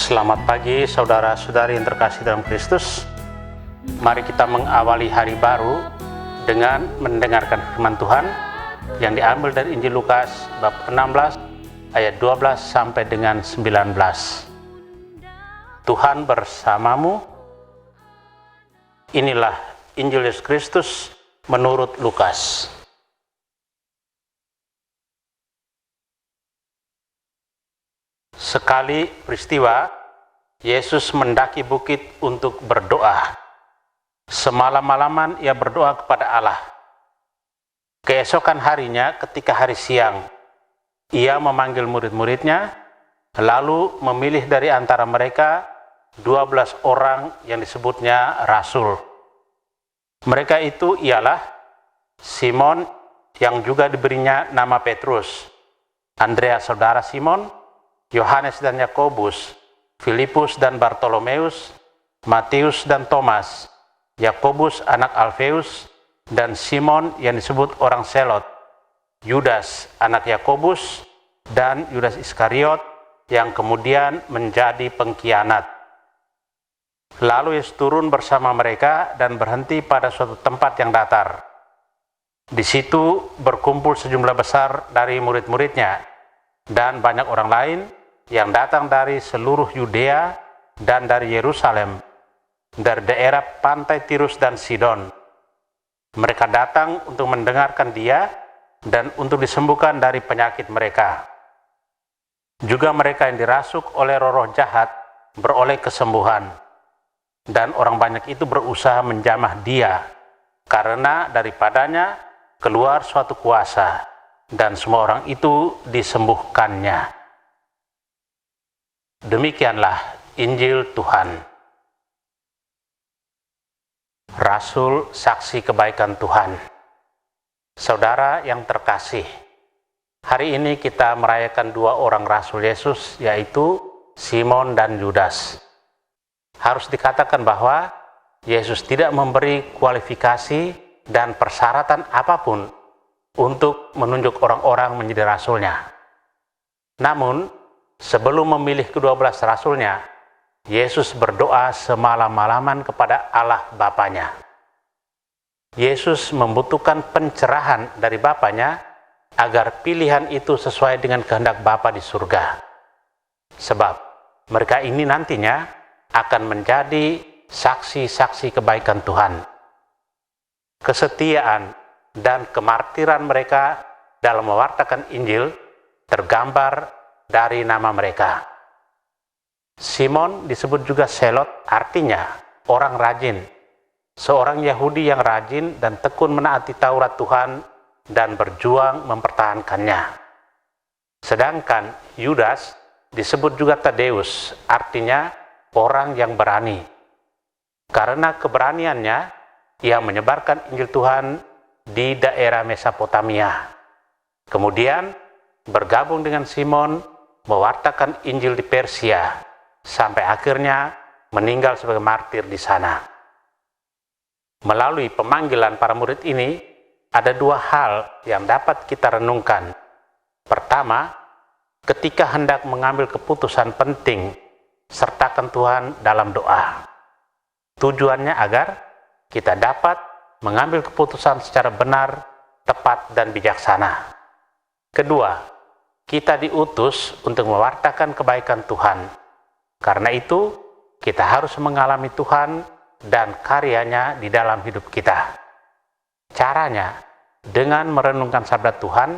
Selamat pagi saudara-saudari yang terkasih dalam Kristus. Mari kita mengawali hari baru dengan mendengarkan firman Tuhan yang diambil dari Injil Lukas bab 16 ayat 12 sampai dengan 19. Tuhan bersamamu. Inilah Injil Yesus Kristus menurut Lukas. Sekali peristiwa, Yesus mendaki bukit untuk berdoa. Semalam-malaman ia berdoa kepada Allah. Keesokan harinya ketika hari siang, ia memanggil murid-muridnya, lalu memilih dari antara mereka 12 orang yang disebutnya rasul. Mereka itu ialah Simon yang juga diberinya nama Petrus, Andreas saudara Simon, Yohanes dan Yakobus, Filipus dan Bartolomeus, Matius dan Thomas, Yakobus anak Alfeus, dan Simon yang disebut orang Selot, Yudas anak Yakobus, dan Yudas Iskariot yang kemudian menjadi pengkhianat. Lalu Yesus turun bersama mereka dan berhenti pada suatu tempat yang datar. Di situ berkumpul sejumlah besar dari murid-muridnya dan banyak orang lain yang datang dari seluruh Yudea dan dari Yerusalem, dari daerah pantai Tirus dan Sidon. Mereka datang untuk mendengarkan dia dan untuk disembuhkan dari penyakit mereka. Juga mereka yang dirasuk oleh roh-roh jahat beroleh kesembuhan. Dan orang banyak itu berusaha menjamah dia, karena daripadanya keluar suatu kuasa, dan semua orang itu disembuhkannya. Demikianlah Injil Tuhan. Rasul saksi kebaikan Tuhan. Saudara yang terkasih, hari ini kita merayakan dua orang Rasul Yesus, yaitu Simon dan Yudas. Harus dikatakan bahwa Yesus tidak memberi kualifikasi dan persyaratan apapun untuk menunjuk orang-orang menjadi rasulnya. Namun, sebelum memilih ke-12 rasulnya, Yesus berdoa semalam-malaman kepada Allah Bapanya. Yesus membutuhkan pencerahan dari Bapanya agar pilihan itu sesuai dengan kehendak Bapa di surga. Sebab mereka ini nantinya akan menjadi saksi-saksi kebaikan Tuhan. Kesetiaan dan kemartiran mereka dalam mewartakan Injil tergambar dari nama mereka. Simon disebut juga Selot, artinya orang rajin. Seorang Yahudi yang rajin dan tekun menaati Taurat Tuhan dan berjuang mempertahankannya. Sedangkan Yudas disebut juga Tadeus, artinya orang yang berani. Karena keberaniannya, ia menyebarkan Injil Tuhan di daerah Mesopotamia. Kemudian bergabung dengan Simon mewartakan Injil di Persia, sampai akhirnya meninggal sebagai martir di sana. Melalui pemanggilan para murid ini, ada dua hal yang dapat kita renungkan. Pertama, ketika hendak mengambil keputusan penting, sertakan Tuhan dalam doa. Tujuannya agar kita dapat mengambil keputusan secara benar, tepat, dan bijaksana. Kedua, kita diutus untuk mewartakan kebaikan Tuhan. Karena itu, kita harus mengalami Tuhan dan karyanya di dalam hidup kita. Caranya, dengan merenungkan sabda Tuhan,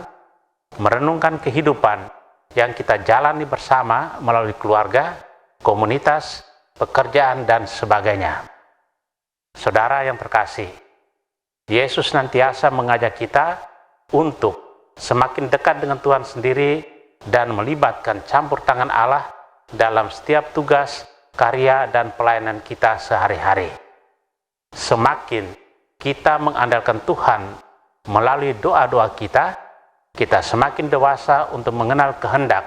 merenungkan kehidupan yang kita jalani bersama melalui keluarga, komunitas, pekerjaan, dan sebagainya. Saudara yang terkasih, Yesus senantiasa mengajak kita untuk semakin dekat dengan Tuhan sendiri dan melibatkan campur tangan Allah dalam setiap tugas, karya, dan pelayanan kita sehari-hari. Semakin kita mengandalkan Tuhan melalui doa-doa kita, kita semakin dewasa untuk mengenal kehendak,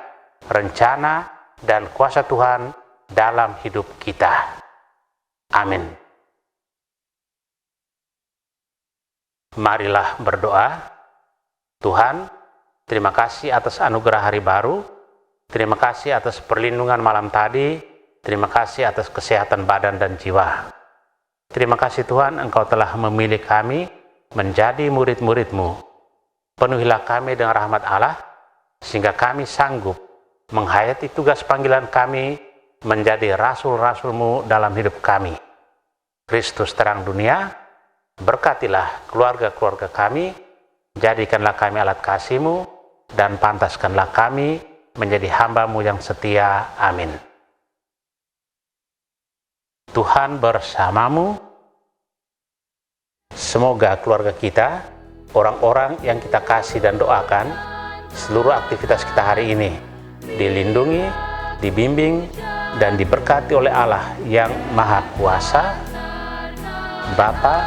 rencana, dan kuasa Tuhan dalam hidup kita. Amin. Marilah berdoa. Tuhan, terima kasih atas anugerah hari baru. Terima kasih atas perlindungan malam tadi Terima kasih atas kesehatan badan dan jiwa. Terima kasih Tuhan, Engkau telah memilih kami menjadi murid-murid-Mu. Penuhilah kami dengan rahmat Allah, sehingga kami sanggup menghayati tugas panggilan kami menjadi rasul-rasul-Mu dalam hidup kami. Kristus terang dunia, berkatilah keluarga-keluarga kami, jadikanlah kami alat kasih-Mu, dan pantaskanlah kami menjadi hamba-Mu yang setia. Amin. Tuhan bersamamu. Semoga keluarga kita, orang-orang yang kita kasih dan doakan, seluruh aktivitas kita hari ini dilindungi, dibimbing, dan diberkati oleh Allah yang Maha Kuasa, Bapa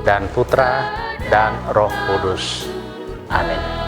dan Putra dan Roh Kudus. Amin.